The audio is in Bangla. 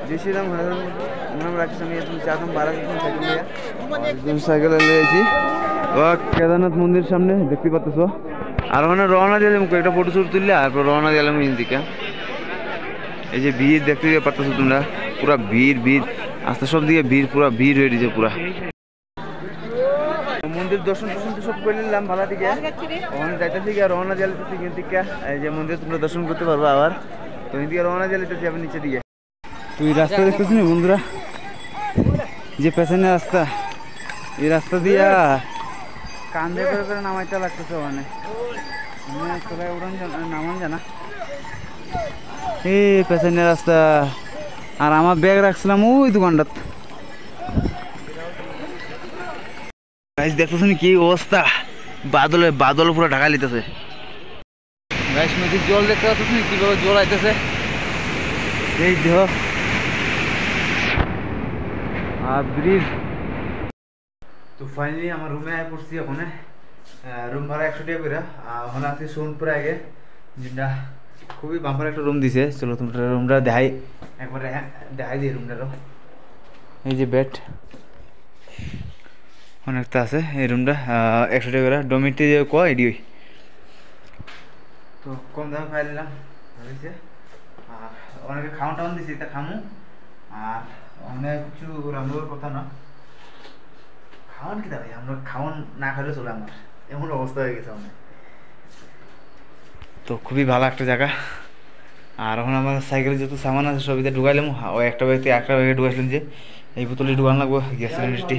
जय श्री राम नाम राकेश আমি এখন চাকম বারাক সাইকেল নিয়ে সাইকেল নিয়েছি কেদারনাথ মন্দির সামনে দেখতে পাচ্ছ আর ওখানে রওনা দিলাম একটা ফটো শুট তুললে আর রওনা দিলাম দিকে এই যে ভিড় দেখতে পাচ্ছ তোমরা পুরা ভিড় ভিড় আস্তে সব দিকে ভিড় পুরা ভিড় হয়ে গেছে পুরা মন্দির দর্শন দর্শন তো সব করে নিলাম ভালো দিকে ওখানে যাইতেছি আর রওনা দিলাম কিন্তু এই যে মন্দির তোমরা দর্শন করতে পারবে আবার তো এদিকে রওনা দিলাম আমি নিচে দিকে তুই রাস্তা দেখতেছিস না বন্ধুরা যে পেছনে রাস্তা এই রাস্তা দিয়া কান্দে করে করে নামাইতে লাগতেছে ওখানে সবাই উড়ান নামান জানা এই পেছনে রাস্তা আর আমার ব্যাগ রাখছিলাম ওই দোকানটাত গাইস দেখতেছেন কি অবস্থা বাদলে বাদল পুরো ঢাকা লিতেছে গাইস নদীর জল দেখতে পাচ্ছেন কিভাবে জল আইতেছে এই দেহ আর ব্রিজ তো ফাইনালি আমার রুমে আয় পড়ছি ওখানে রুম ভাড়া 100 টাকা করে ওখানে আছে সোনপুর আগে যেটা খুবই বাম্পার একটা রুম দিছে চলো তোমরা রুমটা দেখাই একবারে দেখাই দিই রুমটারও এই যে বেড অনেকটা আছে এই রুমটা 100 টাকা করে ডোমিটরি যে কয় এডি তো কম দামে পাই নিলাম হয়েছে আর অনেকে খাওয়া টাউন দিছি তা খামু আর অনেক কিছু রান্নার কথা না খাওয়ান কি দাঁড়াই আমরা খাওয়ান না খাইলে চলে আমার এমন অবস্থা হয়ে গেছে আমার তো খুবই ভালো একটা জায়গা আর এখন আমার সাইকেলে যত সামান আছে সব ঢুকাইলাম ওই একটা ব্যাগ থেকে একটা ব্যাগে ঢুকাইছিলাম যে এই বোতলে ঢুকানো লাগবো গ্যাস সিলিন্ডারটি